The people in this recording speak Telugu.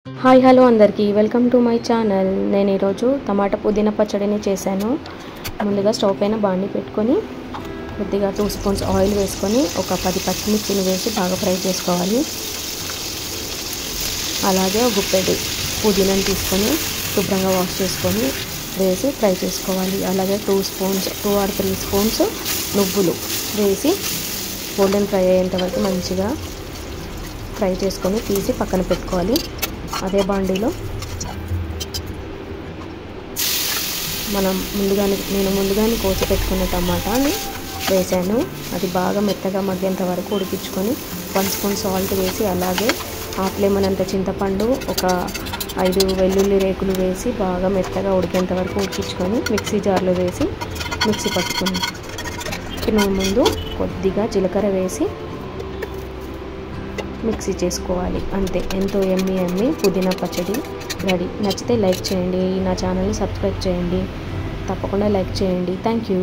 హాయ్ హలో అందరికీ వెల్కమ్ టు మై ఛానల్. నేను ఈరోజు టమాటా పుదీనా పచ్చడిని చేశాను. ముందుగా స్టవ్ పైన బాండి పెట్టుకొని కొద్దిగా 2 స్పూన్స్ ఆయిల్ వేసుకొని ఒక 10 పచ్చిమిర్చిని వేసి బాగా ఫ్రై చేసుకోవాలి. అలాగే ఒక గుప్పెడు పుదీనాని తీసుకొని శుభ్రంగా వాష్ చేసుకొని వేసి ఫ్రై చేసుకోవాలి. అలాగే 2 or 3 స్పూన్స్ నువ్వులు వేసి గోల్డెన్ ఫ్రై అయ్యేంత వరకు మంచిగా ఫ్రై చేసుకొని తీసి పక్కన పెట్టుకోవాలి. అదే బాండీలో నేను ముందుగానే కోసి పెట్టుకున్న టమాటాని వేసాను. అది బాగా మెత్తగా మగ్గేంత వరకు ఉడికించుకొని 1 స్పూన్ సాల్ట్ వేసి అలాగే హాఫ్ లెమన్ అంత చింతపండు, ఒక 5 వెల్లుల్లి రేకులు వేసి బాగా మెత్తగా ఉడికేంత వరకు ఉడికించుకొని మిక్సీ జార్లో వేసి మిక్సీ పట్టుకుని ముందు కొద్దిగా జీలకర్ర వేసి మిక్సీ చేసుకోవాలి. అంతే, ఎంతో యమ్మీ పుదీనా పచ్చడి రెడీ. నచ్చితే లైక్ చేయండి, నా ఛానల్ని సబ్స్క్రైబ్ చేయండి, తప్పకుండా లైక్ చేయండి. Thank you.